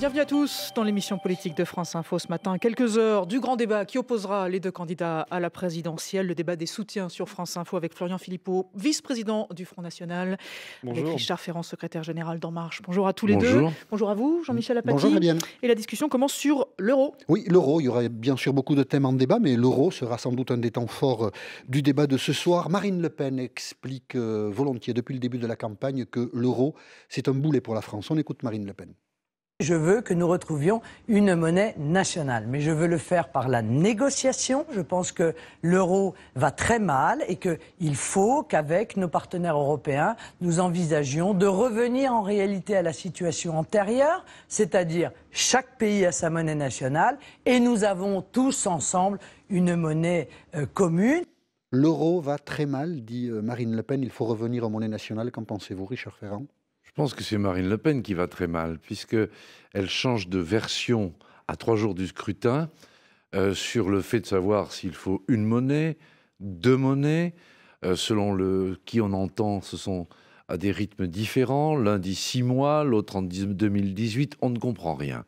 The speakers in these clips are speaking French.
Bienvenue à tous dans l'émission politique de France Info ce matin. Quelques heures du grand débat qui opposera les deux candidats à la présidentielle. Le débat des soutiens sur France Info avec Florian Philippot, vice-président du Front National. Bonjour. Avec Richard Ferrand, secrétaire général d'En Marche. Bonjour à tous les Bonjour. deux. Bonjour à vous, Jean-Michel Apathy. Bonjour Fabienne. Et la discussion commence sur l'euro. Oui, l'euro, il y aura bien sûr beaucoup de thèmes en débat, mais l'euro sera sans doute un des temps forts du débat de ce soir. Marine Le Pen explique volontiers depuis le début de la campagne que l'euro, c'est un boulet pour la France. On écoute Marine Le Pen. Je veux que nous retrouvions une monnaie nationale, mais je veux le faire par la négociation. Je pense que l'euro va très mal et qu'il faut qu'avec nos partenaires européens, nous envisagions de revenir en réalité à la situation antérieure, c'est-à-dire chaque pays a sa monnaie nationale et nous avons tous ensemble une monnaie commune. L'euro va très mal, dit Marine Le Pen. Il faut revenir aux monnaies nationales. Qu'en pensez-vous, Richard Ferrand ? Je pense que c'est Marine Le Pen qui va très mal, puisqu'elle change de version à 3 jours du scrutin sur le fait de savoir s'il faut une monnaie, deux monnaies. Selon qui on entend, ce sont à des rythmes différents. L'un dit 6 mois, l'autre en 2018. On ne comprend rien.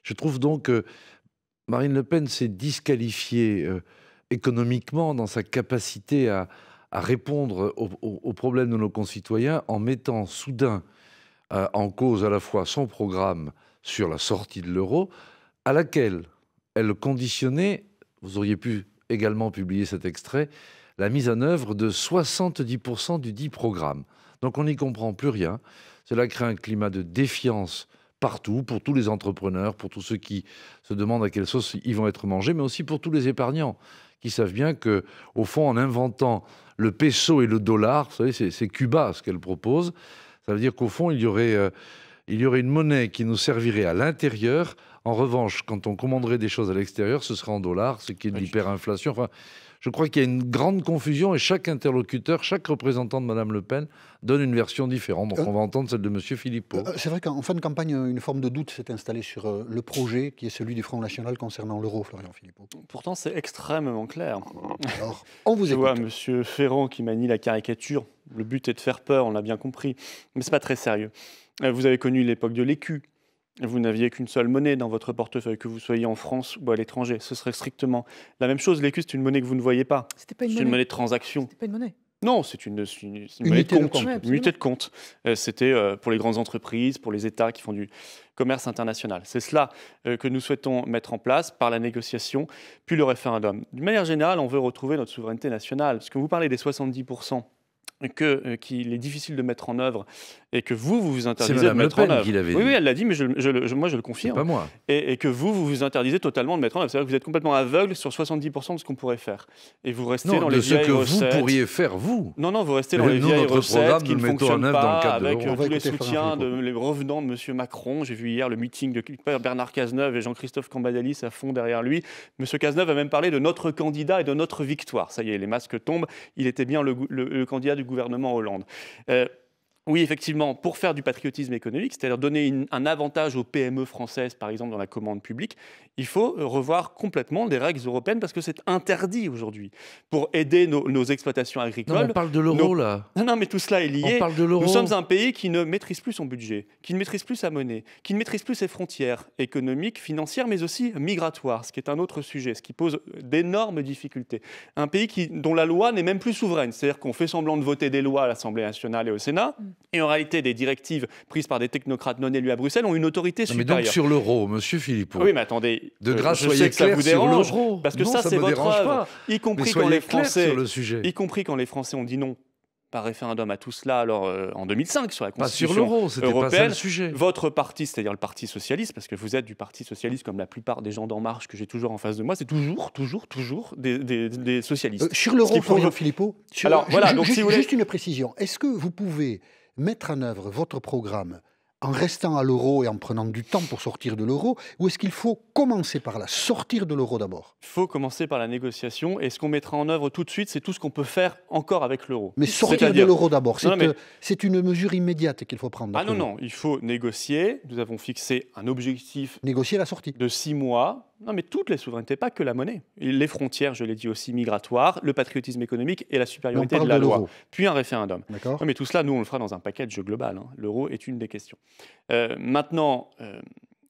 Je trouve donc que Marine Le Pen s'est disqualifiée économiquement dans sa capacité à répondre aux problèmes de nos concitoyens en mettant soudain en cause à la fois son programme sur la sortie de l'euro, à laquelle elle conditionnait, vous auriez pu également publier cet extrait, la mise en œuvre de 70% du dit programme. Donc on n'y comprend plus rien. Cela crée un climat de défiance partout, pour tous les entrepreneurs, pour tous ceux qui se demandent à quelle sauce ils vont être mangés, mais aussi pour tous les épargnants, qui savent bien que, au fond, en inventant le peso et le dollar, vous savez, c'est Cuba ce qu'elle propose, ça veut dire qu'au fond, il y aurait une monnaie qui nous servirait à l'intérieur. En revanche, quand on commanderait des choses à l'extérieur, ce serait en dollars, ce qui est de l'hyperinflation. Enfin, je crois qu'il y a une grande confusion et chaque interlocuteur, chaque représentant de Mme Le Pen donne une version différente. Donc on va entendre celle de M. Philippot. C'est vrai qu'en fin de campagne, une forme de doute s'est installée sur le projet qui est celui du Front National concernant l'euro, Florian Philippot. Pourtant, c'est extrêmement clair. Alors, on vous écoute. Je vois M. Ferrand qui manie la caricature. Le but est de faire peur, on l'a bien compris. Mais ce n'est pas très sérieux. Vous avez connu l'époque de l'écu. Vous n'aviez qu'une seule monnaie dans votre portefeuille, que vous soyez en France ou à l'étranger. Ce serait strictement la même chose. L'écu, c'est une monnaie que vous ne voyez pas. C'était pas une monnaie. C'est une monnaie de transaction. C'était pas une monnaie. Non, c'est une monnaie de compte. Ouais, Une unité de compte. C'était pour les grandes entreprises, pour les États qui font du commerce international. C'est cela que nous souhaitons mettre en place par la négociation, puis le référendum. D'une manière générale, on veut retrouver notre souveraineté nationale. Parce que vous parlez des 70%. Qu'il est difficile de mettre en œuvre et que vous interdisez de mettre en œuvre. Qui l'avait dit. Oui, elle l'a dit, mais moi je le confirme. C'est pas moi. Et que vous interdisez totalement de mettre en œuvre. C'est-à-dire que vous êtes complètement aveugle sur 70% de ce qu'on pourrait faire. Et vous restez dans les vieilles recettes. De ce que vous pourriez faire, vous. Non, vous restez dans les vieilles recettes qui ne fonctionnent pas avec tous les soutiens, les revenants de M. Macron. J'ai vu hier le meeting de Bernard Cazeneuve et Jean-Christophe Cambadélis à fond derrière lui. M. Cazeneuve a même parlé de notre candidat et de notre victoire. Ça y est, les masques tombent. Il était bien le candidat du gouvernement Hollande. Oui, effectivement, pour faire du patriotisme économique, c'est-à-dire donner un avantage aux PME françaises, par exemple, dans la commande publique, il faut revoir complètement les règles européennes parce que c'est interdit aujourd'hui. Pour aider nos exploitations agricoles... Non, on parle de l'euro, là. Non, mais tout cela est lié. On parle de l'euro. Nous sommes un pays qui ne maîtrise plus son budget, qui ne maîtrise plus sa monnaie, qui ne maîtrise plus ses frontières économiques, financières, mais aussi migratoires, ce qui est un autre sujet, ce qui pose d'énormes difficultés. Un pays dont la loi n'est même plus souveraine, c'est-à-dire qu'on fait semblant de voter des lois à l'Assemblée nationale et au Sénat, et en réalité, des directives prises par des technocrates non élus à Bruxelles ont une autorité supérieure. Mais donc sur l'euro, Monsieur Philippot. Oui, mais attendez, de grâce, je soyez sais que ça vous dérange, sur l'euro. parce que non, ça c'est votre œuvre. Y compris quand les Français, ont dit non par référendum à tout cela, alors en 2005 sur la Constitution européenne. Pas sur l'euro, c'était pas ça le sujet. Votre parti, c'est-à-dire le Parti socialiste, parce que vous êtes du Parti socialiste comme la plupart des gens d'En Marche que j'ai toujours en face de moi, c'est toujours des socialistes. Sur l'euro, Florian Philippot, juste une précision. Est-ce que vous pouvez mettre en œuvre votre programme en restant à l'euro et en prenant du temps pour sortir de l'euro, ou est-ce qu'il faut commencer par la sortir de l'euro d'abord? Il faut commencer par la négociation, et ce qu'on mettra en œuvre tout de suite, c'est tout ce qu'on peut faire encore avec l'euro. Mais sortir de l'euro d'abord, c'est une mesure immédiate qu'il faut prendre. Ah non, il faut négocier. Nous avons fixé un objectif négocier la sortie de 6 mois. Non, mais toutes les souverainetés, pas que la monnaie. Les frontières, je l'ai dit aussi, migratoires, le patriotisme économique et la supériorité de la loi. Puis un référendum. D'accord. Non, mais tout cela, nous, on le fera dans un package global. L'euro est une des questions. Maintenant,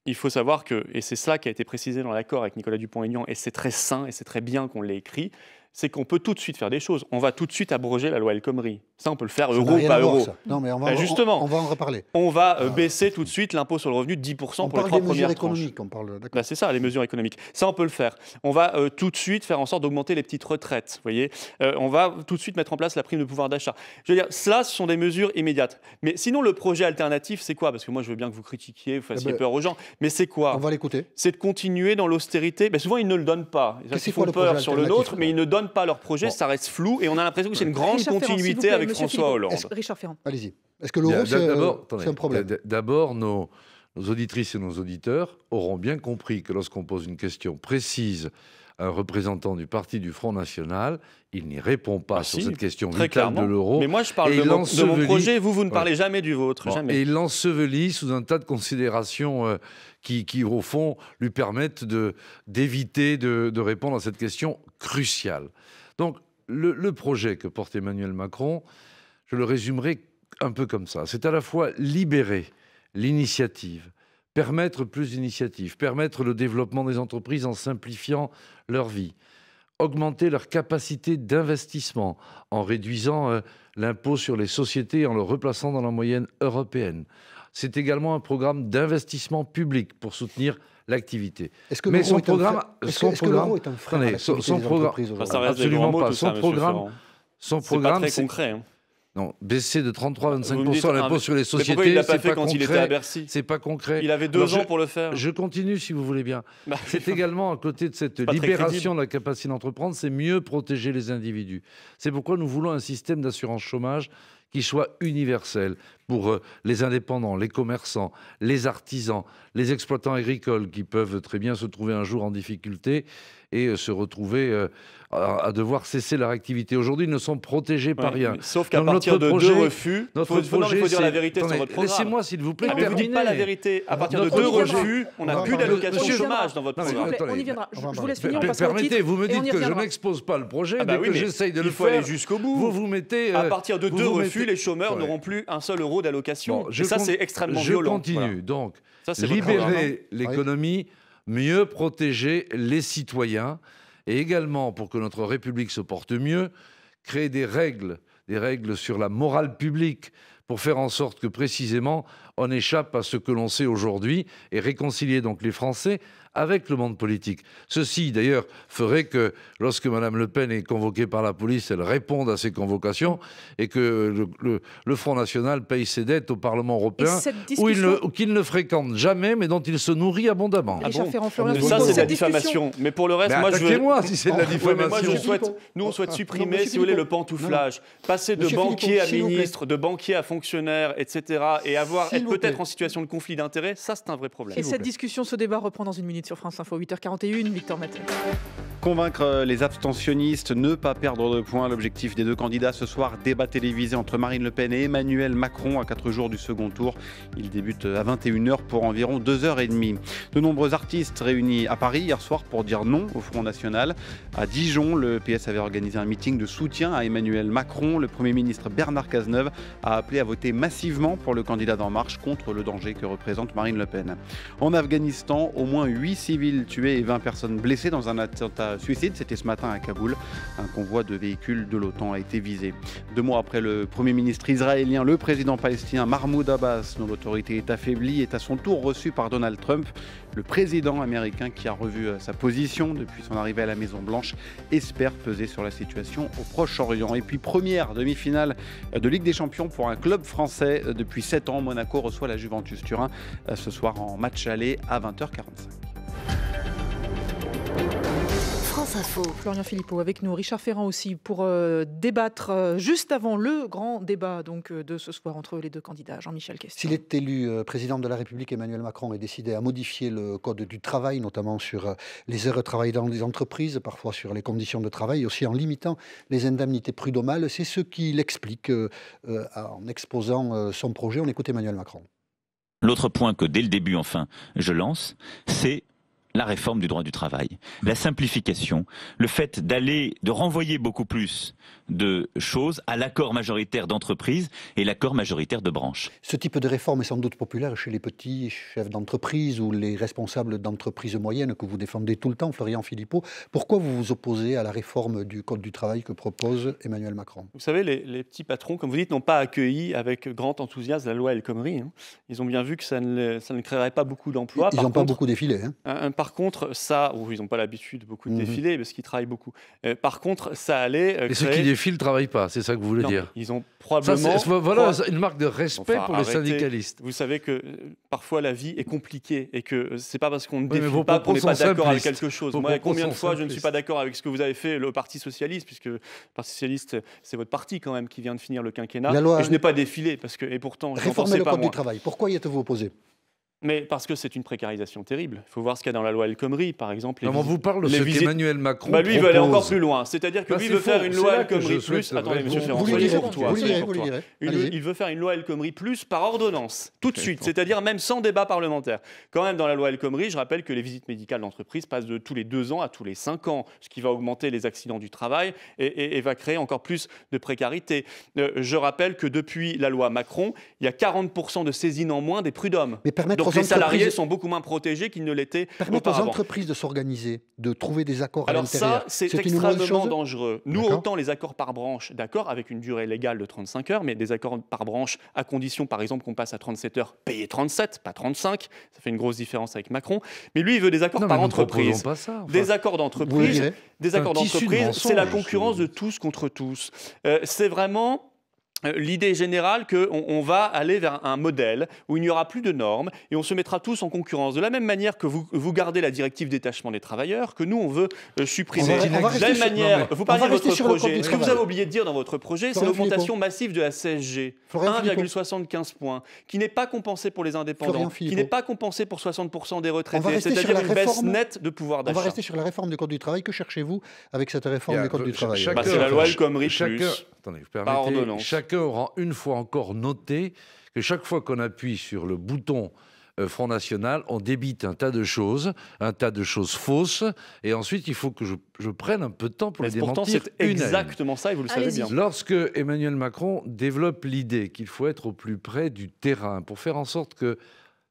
il faut savoir que, et c'est cela qui a été précisé dans l'accord avec Nicolas Dupont-Aignan, et c'est très sain et c'est très bien qu'on l'ait écrit, c'est qu'on peut tout de suite faire des choses. On va tout de suite abroger la loi El Khomri. Ça, on peut le faire euro, pas euro. Non, mais justement, on va en reparler. On va baisser tout de suite l'impôt sur le revenu de 10% pour les 3 premières tranches. On parle des mesures économiques. C'est ça, les mesures économiques. Ça, on peut le faire. On va tout de suite faire en sorte d'augmenter les petites retraites. Vous voyez, on va tout de suite mettre en place la prime de pouvoir d'achat. Je veux dire, cela, ce sont des mesures immédiates. Mais sinon, le projet alternatif, c'est quoi? Parce que moi, je veux bien que vous critiquiez, vous fassiez peur aux gens. Mais c'est quoi? On va l'écouter. C'est de continuer dans l'austérité. Ben, souvent, ils ne le donnent pas. Ils font peur sur le nôtre, mais ils ne donnent pas leur projet. Ça reste flou et on a l'impression que c'est une grande continuité avec François Hollande. Richard Ferrand. Allez-y. Est-ce que l'euro, c'est un problème? D'abord, nos auditrices et nos auditeurs auront bien compris que lorsqu'on pose une question précise à un représentant du parti du Front National, il n'y répond pas sur cette question vitale de l'euro. Mais moi, je parle de mon projet, vous ne parlez jamais du vôtre. Jamais. Et il l'ensevelit sous un tas de considérations qui, au fond, lui permettent d'éviter de répondre à cette question cruciale. Donc, le projet que porte Emmanuel Macron, je le résumerai un peu comme ça. C'est à la fois libérer l'initiative, permettre plus d'initiatives, permettre le développement des entreprises en simplifiant leur vie, augmenter leur capacité d'investissement en réduisant l'impôt sur les sociétés et en le replaçant dans la moyenne européenne. C'est également un programme d'investissement public pour soutenir l'activité. Mais son programme, l'euro est un frein à l'activité des entreprises aujourd'hui? Absolument pas. Son programme, c'est très concret. Non, baisser de 33 à 25% l'impôt sur les sociétés, pourquoi il l'a pas fait quand il était à Bercy? C'est pas concret. Il avait 2 ans pour le faire. Je continue si vous voulez bien. C'est également à côté de cette libération de la capacité d'entreprendre, c'est mieux protéger les individus. C'est pourquoi nous voulons un système d'assurance chômage qui soit universel pour les indépendants, les commerçants, les artisans, les exploitants agricoles qui peuvent très bien se trouver un jour en difficulté et se retrouver à devoir cesser leur activité. Aujourd'hui, ils ne sont protégés par rien. Sauf qu'à partir de 2 refus, il faut dire la vérité sur votre programme. Laissez-moi, s'il vous plaît, terminer. Vous ne dites pas la vérité. À partir de 2 refus, on n'a plus d'allocation chômage dans votre programme. On y viendra. Je vous laisse finir. Permettez, vous me dites que je n'expose pas le projet, dès que j'essaye de le faire. Il faut aller jusqu'au bout. Vous mettez... À partir de 2 refus, les chômeurs n'auront plus un seul euro d'allocation. Et ça, c'est extrêmement violent. Je continue. Donc, libérer l'économie, mieux protéger les citoyens, et également, pour que notre République se porte mieux, créer des règles sur la morale publique pour faire en sorte que, précisément, on échappe à ce que l'on sait aujourd'hui et réconcilier donc les Français avec le monde politique. Ceci, d'ailleurs, ferait que, lorsque Mme Le Pen est convoquée par la police, elle réponde à ces convocations et que le Front National paye ses dettes au Parlement européen, qu'il ne fréquente jamais, mais dont il se nourrit abondamment. Ça, c'est de la diffamation. Mais pour le reste, moi, attaquez-moi si c'est de la diffamation. Nous, on souhaite supprimer, si vous voulez, le pantouflage. Passer de banquier à ministre, de banquier à fonctionnaire, etc. et être peut-être en situation de conflit d'intérêts, ça, c'est un vrai problème. Et cette discussion, ce débat reprend dans une minute sur France Info, 8h41, Victor Maté. Convaincre les abstentionnistes, ne pas perdre de points. L'objectif des 2 candidats ce soir, débat télévisé entre Marine Le Pen et Emmanuel Macron à 4 jours du second tour. Il débute à 21h pour environ 2h30. De nombreux artistes réunis à Paris hier soir pour dire non au Front National. À Dijon, le PS avait organisé un meeting de soutien à Emmanuel Macron. Le Premier ministre Bernard Cazeneuve a appelé à voter massivement pour le candidat d'En Marche contre le danger que représente Marine Le Pen. En Afghanistan, au moins 8 civils tués et 20 personnes blessées dans un attentat suicide. C'était ce matin à Kaboul. Un convoi de véhicules de l'OTAN a été visé. 2 mois après le Premier ministre israélien, le président palestinien Mahmoud Abbas, dont l'autorité est affaiblie, est à son tour reçu par Donald Trump. Le président américain, qui a revu sa position depuis son arrivée à la Maison-Blanche, espère peser sur la situation au Proche-Orient. Et puis, première demi-finale de Ligue des Champions pour un club français. Depuis 7 ans, Monaco reçoit la Juventus Turin ce soir en match aller à 20h45. France Info. Florian Philippot avec nous, Richard Ferrand aussi pour débattre juste avant le grand débat donc, de ce soir entre les 2 candidats. Jean-Michel Questel. S'il est élu président de la République, Emmanuel Macron est décidé à modifier le code du travail, notamment sur les heures de travail dans les entreprises, parfois sur les conditions de travail, et aussi en limitant les indemnités prud'homales. C'est ce qu'il explique en exposant son projet. On écoute Emmanuel Macron. L'autre point que dès le début, enfin, je lance, c'est la réforme du droit du travail, la simplification, le fait de renvoyer beaucoup plus de choses à l'accord majoritaire d'entreprise et l'accord majoritaire de branche. Ce type de réforme est sans doute populaire chez les petits chefs d'entreprise ou les responsables d'entreprises moyennes que vous défendez tout le temps, Florian Philippot. Pourquoi vous vous opposez à la réforme du Code du travail que propose Emmanuel Macron? Vous savez, les petits patrons, comme vous dites, n'ont pas accueilli avec grand enthousiasme la loi El Khomri. Ils ont bien vu que ça ne créerait pas beaucoup d'emplois. Ils n'ont pas beaucoup défilé. Par contre, ça, ils n'ont pas l'habitude beaucoup de défiler parce qu'ils travaillent beaucoup. Par contre, ça allait. Et ceux qui défilent ne travaillent pas, c'est ça que vous voulez dire? Ils ont probablement. Voilà une marque de respect pour les syndicalistes. Vous savez que parfois la vie est compliquée et que c'est pas parce qu'on ne défile pas qu'on n'est pas d'accord avec quelque chose. Moi, combien de fois je ne suis pas d'accord avec ce que vous avez fait le Parti socialiste, puisque le Parti socialiste, c'est votre parti quand même qui vient de finir le quinquennat. Et je n'ai pas défilé et pourtant je n'en pensais pas moins. Réformer le Code du travail. Pourquoi y êtes-vous opposé? Mais parce que c'est une précarisation terrible. Il faut voir ce qu'il y a dans la loi El Khomri, par exemple. On vous parle de ce qu'Emmanuel Macron lui, il veut aller encore plus loin. C'est-à-dire que lui, il veut faire une loi El Khomri plus... Attendez, monsieur Ferrand, il veut faire une loi El Khomri plus par ordonnance, tout de suite, c'est-à-dire même sans débat parlementaire. Quand même, dans la loi El Khomri, je rappelle que les visites médicales d'entreprise passent de tous les 2 ans à tous les 5 ans, ce qui va augmenter les accidents du travail et va créer encore plus de précarité. Je rappelle que depuis la loi Macron, il y a 40% de saisines en moins des prud'hommes. Donc les salariés sont beaucoup moins protégés qu'ils ne l'étaient auparavant. Permettre aux entreprises de s'organiser, de trouver des accords à l'intérieur. Alors ça, c'est extrêmement dangereux. Nous, autant les accords par branche, d'accord, avec une durée légale de 35 heures, mais des accords par branche à condition, par exemple, qu'on passe à 37 heures, payé 37, pas 35. Ça fait une grosse différence avec Macron. Mais lui, il veut des accords par entreprise. Des accords d'entreprise, c'est la concurrence de tous contre tous. C'est vraiment... l'idée générale qu'on va aller vers un modèle où il n'y aura plus de normes et on se mettra tous en concurrence. De la même manière que vous gardez la directive détachement des travailleurs, que nous, on veut supprimer. De la même manière, vous parliez de votre projet. Ce que vous avez oublié de dire dans votre projet, c'est l'augmentation massive de la CSG. 1,75 points, qui n'est pas compensée pour les indépendants, qui n'est pas compensée pour 60% des retraités, c'est-à-dire une baisse nette de pouvoir d'achat. On va rester sur la réforme du Code du travail. Que cherchez-vous avec cette réforme du Code du travail? C'est la loi El Khomri plus. Attendez, vous permettez, chacun aura une fois encore noté que chaque fois qu'on appuie sur le bouton Front National, on débite un tas de choses fausses, et ensuite il faut que je prenne un peu de temps pour les démentir. Pourtant, c'est exactement ça, et vous le savez bien. Lorsque Emmanuel Macron développe l'idée qu'il faut être au plus près du terrain pour faire en sorte que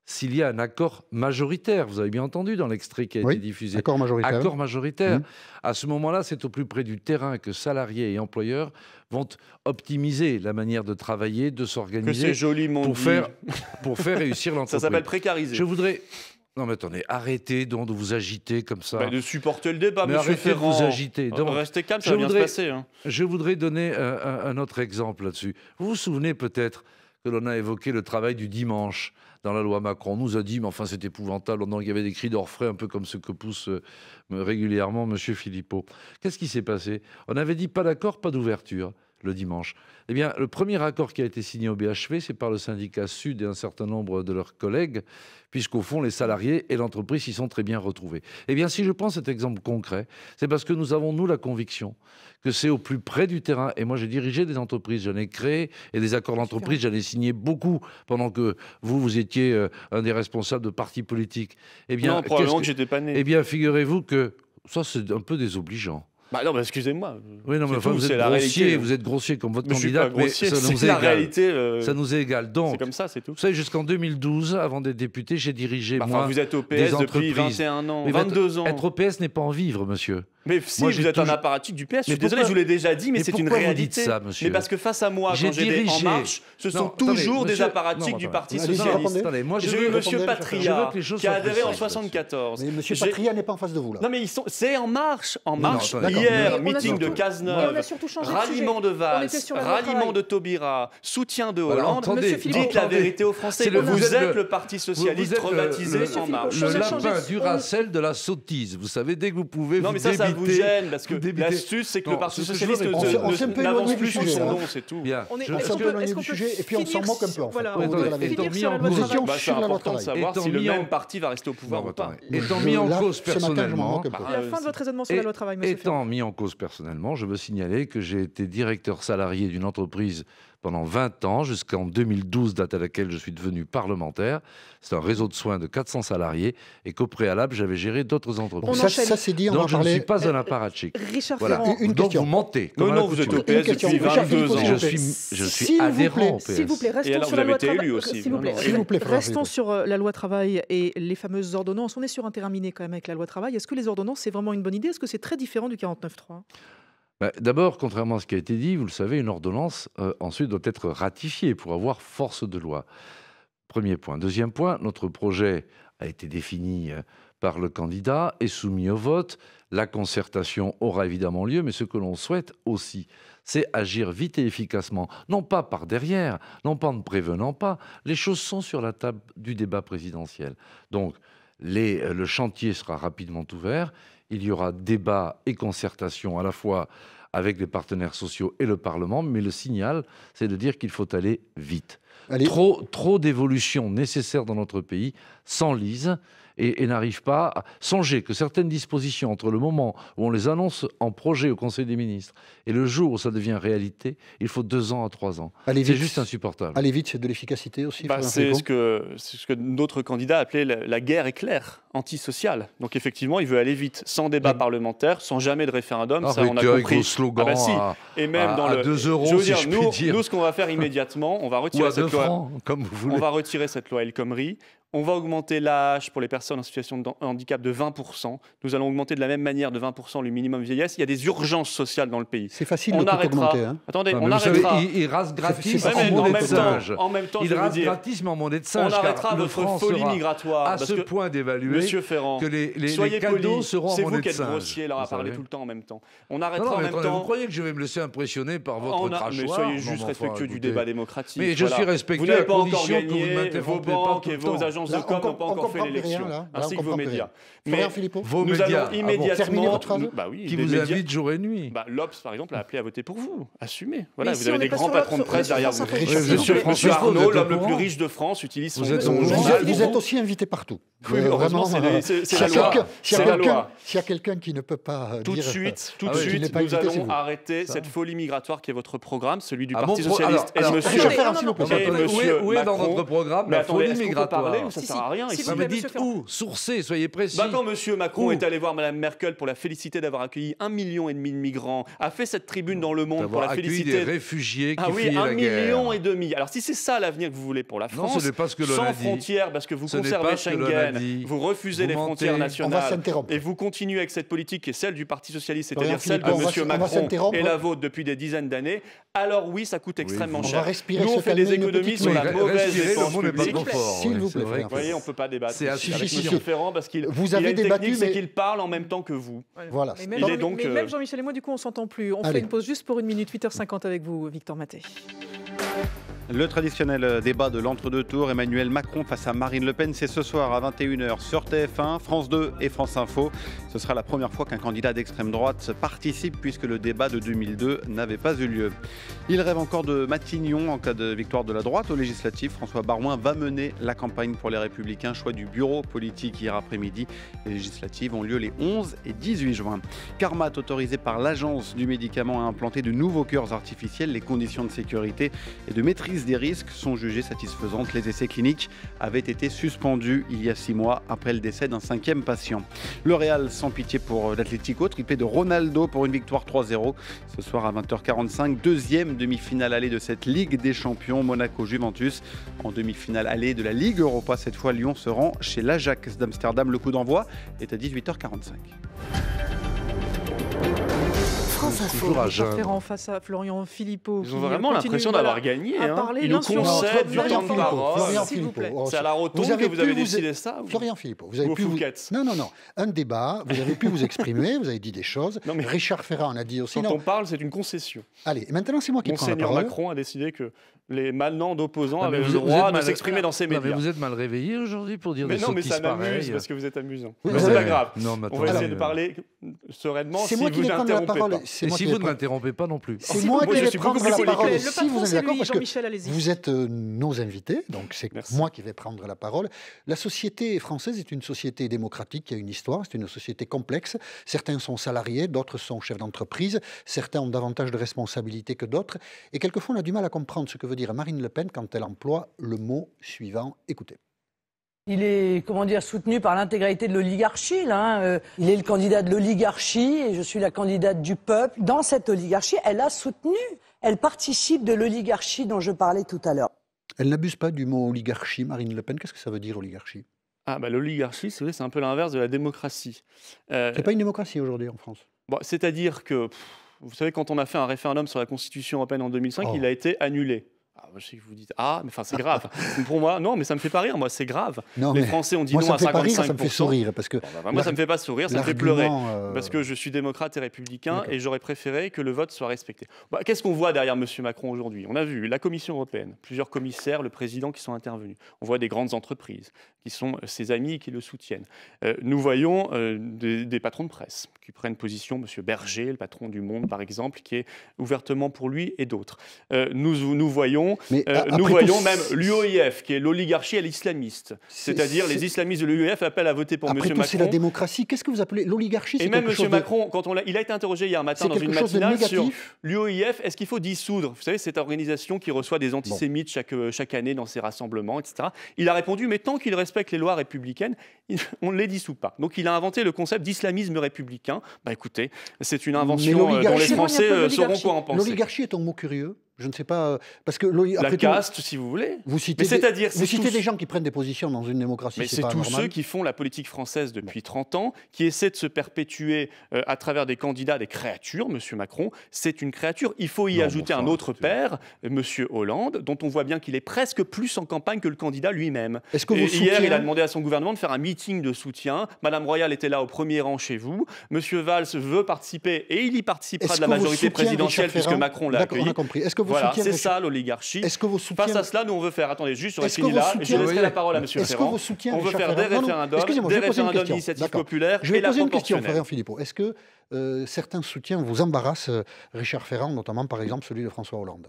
s'il y a un accord majoritaire, vous avez bien entendu dans l'extrait qui a été diffusé, accord majoritaire. À ce moment-là, c'est au plus près du terrain que salariés et employeurs vont optimiser la manière de travailler, de s'organiser pour faire réussir l'entreprise. Ça s'appelle précariser. Je voudrais... Non mais attendez, arrêtez donc de vous agiter comme ça. De supporter le débat, mais monsieur Ferrand. De vous agiter. Donc, restez calme, ça va bien se passer. Je voudrais donner un autre exemple là-dessus. Vous vous souvenez peut-être que l'on a évoqué le travail du dimanche dans la loi Macron. On nous a dit, mais enfin c'est épouvantable, donc il y avait des cris d'orfraie un peu comme ce que pousse régulièrement M. Philippot. Qu'est-ce qui s'est passé? On avait dit pas d'accord, pas d'ouverture le dimanche. Eh bien, le premier accord qui a été signé au BHV, c'est par le syndicat Sud et un certain nombre de leurs collègues, puisqu'au fond, les salariés et l'entreprise s'y sont très bien retrouvés. Eh bien, si je prends cet exemple concret, c'est parce que nous avons, nous, la conviction que c'est au plus près du terrain. Et moi, j'ai dirigé des entreprises, j'en ai créé, et des accords d'entreprise, j'en ai signé beaucoup, pendant que vous étiez un des responsables de partis politiques. Eh bien, non, probablement que j'étais pas né. Eh bien, figurez-vous que ça, c'est un peu désobligeant. Bah non, mais excusez-moi. Oui, non, mais enfin, vous êtes grossier comme votre candidat, mais ça nous est égal. Ça nous est égal. Donc, c'est comme ça, c'est tout. Vous savez, jusqu'en 2012, avant d'être député, j'ai dirigé, moi, vous êtes au PS depuis 21 ans, 22 ans. Être au PS n'est pas en vivre, monsieur. Mais si, moi, vous êtes un apparathique du PS, je suis désolé, je vous l'ai déjà dit, mais c'est une réalité. Vous dites ça, monsieur? Mais parce que face à moi, quand j'étais En Marche, ce sont toujours des apparatchiks du Parti Socialiste. J'ai eu M. Patria, qui a adhéré en 1974. Mais M. Patria n'est pas en face de vous, là. Non, mais c'est En Marche. En Marche, hier, meeting de Cazeneuve, ralliement de Valls, ralliement de Taubira, soutien de Hollande. Dites la vérité aux Français. Vous êtes le Parti Socialiste rebaptisé En Marche. Le lapin Duracell de la sottise. Vous savez, dès que vous pouvez vous débiter... vous gêne parce que l'astuce, c'est que le Parti Socialiste n'avance plus sous son nom, c'est tout. On s'est un peu éloigné du sujet et puis on s'en moque un peu. Nous étions sur la loi travail. Savoir si le même parti va rester au pouvoir ou pas. Étant mis en cause personnellement, la fin de votre raisonnement sur la loi travail, monsieur Ferrand. Étant mis en cause personnellement, je veux signaler que j'ai été directeur salarié d'une entreprise pendant 20 ans, jusqu'en 2012, date à laquelle je suis devenu parlementaire. C'est un réseau de soins de 400 salariés et qu'au préalable, j'avais géré d'autres entreprises. Ça c'est dit, donc je ne suis pas un apparatchik. Richard voilà. Ferrand, donc question. vous mentez. Non, vous êtes au PS depuis 22 ans. Je suis adhérent au PS. S'il vous plaît, restons sur la loi travail. S'il vous plaît, restons sur la loi travail et les fameuses ordonnances. On est sur un terrain miné quand même avec la loi travail. Est-ce que les ordonnances, c'est vraiment une bonne idée? Est-ce que c'est très différent du 49.3? D'abord, contrairement à ce qui a été dit, vous le savez, une ordonnance ensuite doit être ratifiée pour avoir force de loi. Premier point. Deuxième point, notre projet a été défini par le candidat et soumis au vote. La concertation aura évidemment lieu, mais ce que l'on souhaite aussi, c'est agir vite et efficacement, non pas par derrière, non pas en ne prévenant pas. Les choses sont sur la table du débat présidentiel. Donc, le chantier sera rapidement ouvert. Il y aura débat et concertation à la fois avec les partenaires sociaux et le Parlement, mais le signal, c'est de dire qu'il faut aller vite. Trop d'évolutions nécessaires dans notre pays s'enlisent et n'arrivent pas à songer que certaines dispositions, entre le moment où on les annonce en projet au Conseil des ministres et le jour où ça devient réalité, il faut 2 ans à 3 ans. C'est juste insupportable. Aller vite, c'est de l'efficacité aussi. C'est ce que notre candidat appelait la guerre éclair antisociale. Donc effectivement, il veut aller vite, sans débat parlementaire, sans jamais de référendum. Ça, on a compris. Slogan et même dans à 2 €, je veux dire, si je puis dire. Nous, ce qu'on va faire immédiatement, on va retirer cette loi. Francs, comme vous voulez. On va retirer cette loi El Khomri. On va augmenter l'âge pour les personnes en situation de handicap de 20%. Nous allons augmenter de la même manière de 20% le minimum vieillesse. Il y a des urgences sociales dans le pays. C'est facile de tout augmenter. Hein. Attendez, on arrêtera. Il rase gratis en monnaie de singe. En même temps, il rase gratis mais en monnaie de singe. On arrêtera votre folie migratoire. À ce point d'évaluer Monsieur Ferrand, que les cadeaux seront en monnaie de singe. C'est vous qui êtes grossier là à parler tout le temps en même temps. On arrêtera en même temps. Vous croyez que je vais me laisser impressionner par votre crachoir? Mais soyez juste respectueux du débat démocratique. Mais je suis respectueux. Vous n'avez pas encore gagné. Vos banques et vos agences de com n'ont pas encore fait l'élection, ainsi que vos médias. Mais nous allons immédiatement... Qui vous invitent jour et nuit. L'Obs, par exemple, a appelé à voter pour vous. Assumez. Voilà, vous avez des grands patrons de presse derrière vous. Monsieur Arnaud, l'homme le plus riche de France, utilise son journal. Vous êtes aussi invité partout. Oui, heureusement, c'est la loi. C'est la loi. S'il y a quelqu'un qui ne peut pas tout de suite, nous allons arrêter cette folie migratoire qui est votre programme, celui du Parti Socialiste. Et monsieur où est dans votre programme la folie migratoire? Ça sert à rien. Mais dites où? Sourcez, soyez précis. Quand monsieur Macron est allé voir madame Merkel pour la féliciter d'avoir accueilli 1,5 million de migrants, a fait cette tribune dans Le Monde pour la féliciter. Des réfugiés qui fuyaient la guerre. 1,5 million. Alors si c'est ça l'avenir que vous voulez pour la France, non, ce n'est pas ce que sans frontières, parce que vous conservez Schengen, vous refusez les frontières nationales, et vous continuez avec cette politique qui est celle du Parti Socialiste, c'est-à-dire celle de monsieur Macron et la vôtre depuis des dizaines d'années, alors oui, ça coûte extrêmement cher. Nous, on fait des économies sur la mauvaise dépense publique. S'il vous plaît. Vous voyez, on ne peut pas débattre avec M. Ferrand parce qu'il a une technique, c'est qu'il parle en même temps que vous. Voilà. Mais même Jean-Michel et moi, du coup, on ne s'entend plus. On fait une pause juste pour 1 minute, 8h50 avec vous, Victor Maté. Le traditionnel débat de l'entre-deux tours, Emmanuel Macron face à Marine Le Pen, c'est ce soir à 21h sur TF1, France 2 et France Info. Ce sera la première fois qu'un candidat d'extrême droite participe puisque le débat de 2002 n'avait pas eu lieu. Il rêve encore de Matignon en cas de victoire de la droite aux législatives. François Baroin va mener la campagne pour les Républicains. Choix du bureau politique hier après-midi. Les législatives ont lieu les 11 et 18 juin. Carmat, autorisé par l'Agence du médicament à implanter de nouveaux cœurs artificiels. Les conditions de sécurité et de maîtrise des risques sont jugées satisfaisantes. Les essais cliniques avaient été suspendus il y a 6 mois après le décès d'un 5e patient. Le Real sans pitié pour l'Atlético, triplé de Ronaldo pour une victoire 3-0. Ce soir à 20h45, deuxième demi-finale allée de cette Ligue des Champions, Monaco-Juventus. En demi-finale allée de la Ligue Europa, cette fois Lyon se rend chez l'Ajax d'Amsterdam. Le coup d'envoi est à 18h45. France Info. Ferrand face à Florian Philippot. Ils ont vraiment l'impression d'avoir gagné. Ils nous concèdent du temps de parole. S'il vous plaît. C'est à la rotonde que vous avez décidé ça. Florian Philippot, vous avez pu Non. Un débat, vous avez pu vous exprimer, vous avez dit des choses. Richard Ferrand en a dit aussi. Quand on parle, c'est une concession. Allez, maintenant c'est moi qui prends la parole. Macron a décidé que les manants d'opposants avaient le droit de s'exprimer dans ces médias. Mais vous êtes mal réveillé aujourd'hui pour dire des sottises pareilles. Mais non, mais ça m'amuse parce que vous êtes amusant. Mais c'est pas grave. On va essayer de parler sereinement si vous n'interrompez pas. Et si vous ne m'interrompez pas non plus. C'est moi qui vais prendre la parole. Si vous êtes d'accord, parce Jean-Michel, que vous êtes nos invités, donc c'est moi qui vais prendre la parole. La société française est une société démocratique qui a une histoire, c'est une société complexe. Certains sont salariés, d'autres sont chefs d'entreprise, certains ont davantage de responsabilités que d'autres. Et quelquefois, on a du mal à comprendre ce que veut dire Marine Le Pen quand elle emploie le mot suivant. Écoutez. Il est, soutenu par l'intégralité de l'oligarchie. Il est le candidat de l'oligarchie et je suis la candidate du peuple. Dans cette oligarchie, elle a soutenu, elle participe de l'oligarchie dont je parlais tout à l'heure. Elle n'abuse pas du mot oligarchie, Marine Le Pen. Qu'est-ce que ça veut dire, oligarchie? L'oligarchie, c'est un peu l'inverse de la démocratie. C'est pas une démocratie aujourd'hui en France. C'est-à-dire que, vous savez, quand on a fait un référendum sur la Constitution européenne en 2005, il a été annulé. Je sais que vous dites mais c'est grave. Pour moi, non, mais ça me fait pas rire. Moi, c'est grave. Les Français ont dit non à 55%. Ça me fait sourire parce que moi, ça me fait pas sourire, ça me fait pleurer parce que je suis démocrate et républicain et j'aurais préféré que le vote soit respecté. Qu'est-ce qu'on voit derrière M. Macron aujourd'hui? On a vu la Commission européenne, plusieurs commissaires, le président qui sont intervenus. On voit des grandes entreprises qui sont ses amis et qui le soutiennent. Nous voyons des patrons de presse qui prennent position. M. Berger, le patron du Monde, par exemple, qui est ouvertement pour lui et d'autres. Nous voyons même l'UOIF, qui est l'oligarchie à l'islamiste. C'est-à-dire les islamistes de l'UOIF appellent à voter pour M. Macron. C'est la démocratie. Qu'est-ce que vous appelez l'oligarchie? Et même M. Macron, quand il a été interrogé hier matin dans une matinale sur l'UOIF, est-ce qu'il faut dissoudre? Vous savez, cette organisation qui reçoit des antisémites chaque année dans ses rassemblements, etc. Il a répondu, mais tant qu'il respecte les lois républicaines, on ne les dissout pas. Donc il a inventé le concept d'islamisme républicain. Écoutez, c'est une invention dont les Français sauront quoi en penser. L'oligarchie est un mot curieux. Je ne sais pas, parce que la caste, si vous voulez. Vous citez des gens qui prennent des positions dans une démocratie. Mais c'est tous ceux qui font la politique française depuis 30 ans, qui essaient de se perpétuer à travers des candidats, des créatures. Monsieur Macron, c'est une créature. Il faut y ajouter un autre père, Monsieur Hollande, dont on voit bien qu'il est presque plus en campagne que le candidat lui-même. Hier, il a demandé à son gouvernement de faire un meeting de soutien. Madame Royal était là au premier rang chez vous. Monsieur Valls veut participer et il y participera de la majorité présidentielle puisque Macron l'a accueilli. Voilà, c'est ça l'oligarchie. Face à cela, nous on veut faire, attendez, juste sur fini là, je laisserai la parole à M. Ferrand. On veut faire des référendums d'initiative populaire et la proportionnelle. Je vais poser une question, Florian Philippot. Est-ce que certains soutiens vous embarrassent, Richard Ferrand, notamment par exemple celui de François Hollande?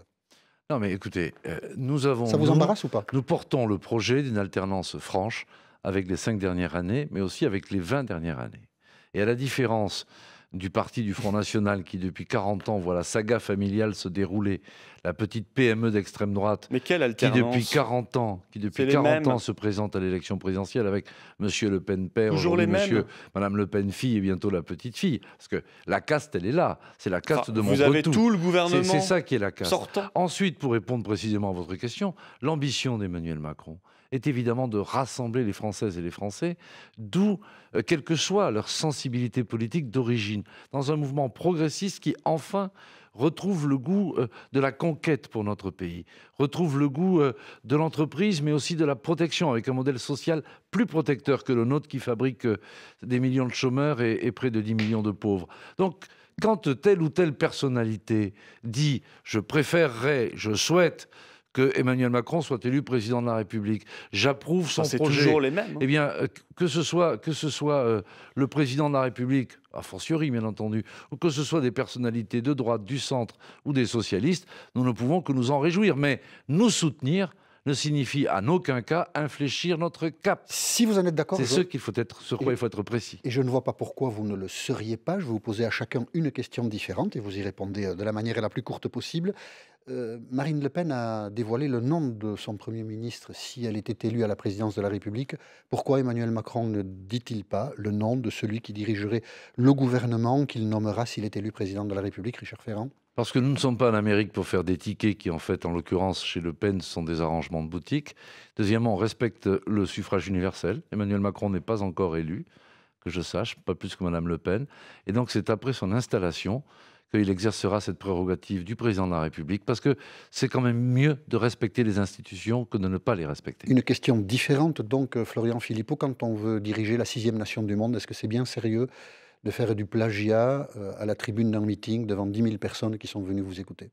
Non mais écoutez, ça vous embarrasse ou pas? Nous portons le projet d'une alternance franche avec les 5 dernières années, mais aussi avec les 20 dernières années. Et à la différence du parti du Front National qui, depuis 40 ans, voit la saga familiale se dérouler, la petite PME d'extrême droite qui, depuis 40 ans se présente à l'élection présidentielle avec M. Le Pen père, Mme Le Pen fille et bientôt la petite fille. Parce que la caste, elle est là. C'est la caste de Montretout. Vous avez tout le gouvernement c'est ça qui est la caste. Sortant. Ensuite, pour répondre précisément à votre question, l'ambition d'Emmanuel Macron est évidemment de rassembler les Françaises et les Français, d'où, quelle que soit leur sensibilité politique d'origine, dans un mouvement progressiste qui, enfin, retrouve le goût de la conquête pour notre pays, retrouve le goût de l'entreprise, mais aussi de la protection, avec un modèle social plus protecteur que le nôtre qui fabrique des millions de chômeurs et près de 10 millions de pauvres. Donc, quand telle ou telle personnalité dit « je préférerais, je souhaite » que Emmanuel Macron soit élu président de la République. J'approuve son projet. C'est toujours les mêmes. Eh bien, que ce soit le président de la République, a fortiori bien entendu, ou que ce soit des personnalités de droite, du centre ou des socialistes, nous ne pouvons que nous en réjouir. Mais nous soutenir ne signifie en aucun cas infléchir notre cap. Si vous en êtes d'accord... C'est ce sur quoi il faut être précis. Et je ne vois pas pourquoi vous ne le seriez pas. Je vais vous poser à chacun une question différente et vous y répondez de la manière la plus courte possible. Marine Le Pen a dévoilé le nom de son Premier ministre si elle était élue à la présidence de la République. Pourquoi Emmanuel Macron ne dit-il pas le nom de celui qui dirigerait le gouvernement qu'il nommera s'il est élu président de la République, Richard Ferrand? Parce que nous ne sommes pas en Amérique pour faire des tickets qui, en fait, en l'occurrence, chez Le Pen, sont des arrangements de boutique. Deuxièmement, on respecte le suffrage universel. Emmanuel Macron n'est pas encore élu, que je sache, pas plus que Mme Le Pen. Et donc, c'est après son installation qu'il exercera cette prérogative du président de la République, parce que c'est quand même mieux de respecter les institutions que de ne pas les respecter. Une question différente, donc, Florian Philippot, quand on veut diriger la 6e nation du monde, est-ce que c'est bien sérieux de faire du plagiat à la tribune d'un meeting devant 10 000 personnes qui sont venues vous écouter?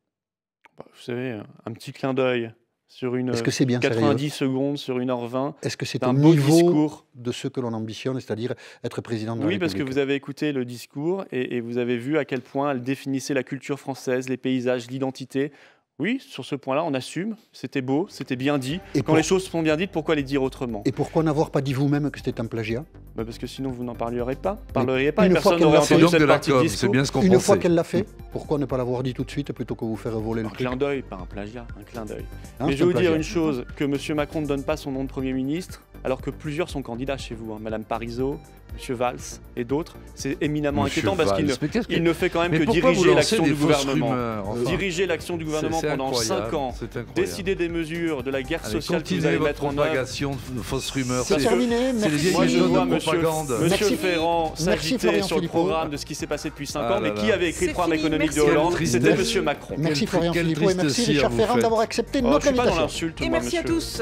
Vous savez, un petit clin d'œil sur une 90 sérieux secondes, sur 1h20. Est-ce que c'est un beau discours de ce que l'on ambitionne, c'est-à-dire être président de la République? Oui, parce que vous avez écouté le discours et vous avez vu à quel point elle définissait la culture française, les paysages, l'identité. Oui, sur ce point-là, on assume. C'était beau, c'était bien dit. Et quand les choses sont bien dites, pourquoi les dire autrement? Et pourquoi n'avoir pas dit vous-même que c'était un plagiat? Parce que sinon, vous n'en parleriez pas. Et personne n'aurait entendu cette partie du discours. C'est bien ce qu'on pensait. Une fois qu'elle l'a fait, pourquoi ne pas l'avoir dit tout de suite plutôt que vous faire voler le truc? Un clin d'œil, pas un plagiat, un clin d'œil. Mais je vais vous dire une chose, que M. Macron ne donne pas son nom de Premier ministre, alors que plusieurs sont candidats chez vous. Madame Parisot, M. Valls et d'autres. C'est éminemment inquiétant parce qu'il ne fait quand même que diriger l'action du gouvernement. Diriger l'action du gouvernement pendant 5 ans, décider des mesures de la guerre sociale que vous allez mettre en œuvre. De fausses rumeurs. C'est terminé. Moi, je vois Monsieur Ferrand s'agiter sur le programme de ce qui s'est passé depuis 5 ans, mais qui avait écrit le programme économique de Hollande? C'était M. Macron. Merci Florian Philippot et merci Richard Ferrand d'avoir accepté notre invitation. Je ne suis pas dans l'insulte. Et merci à tous.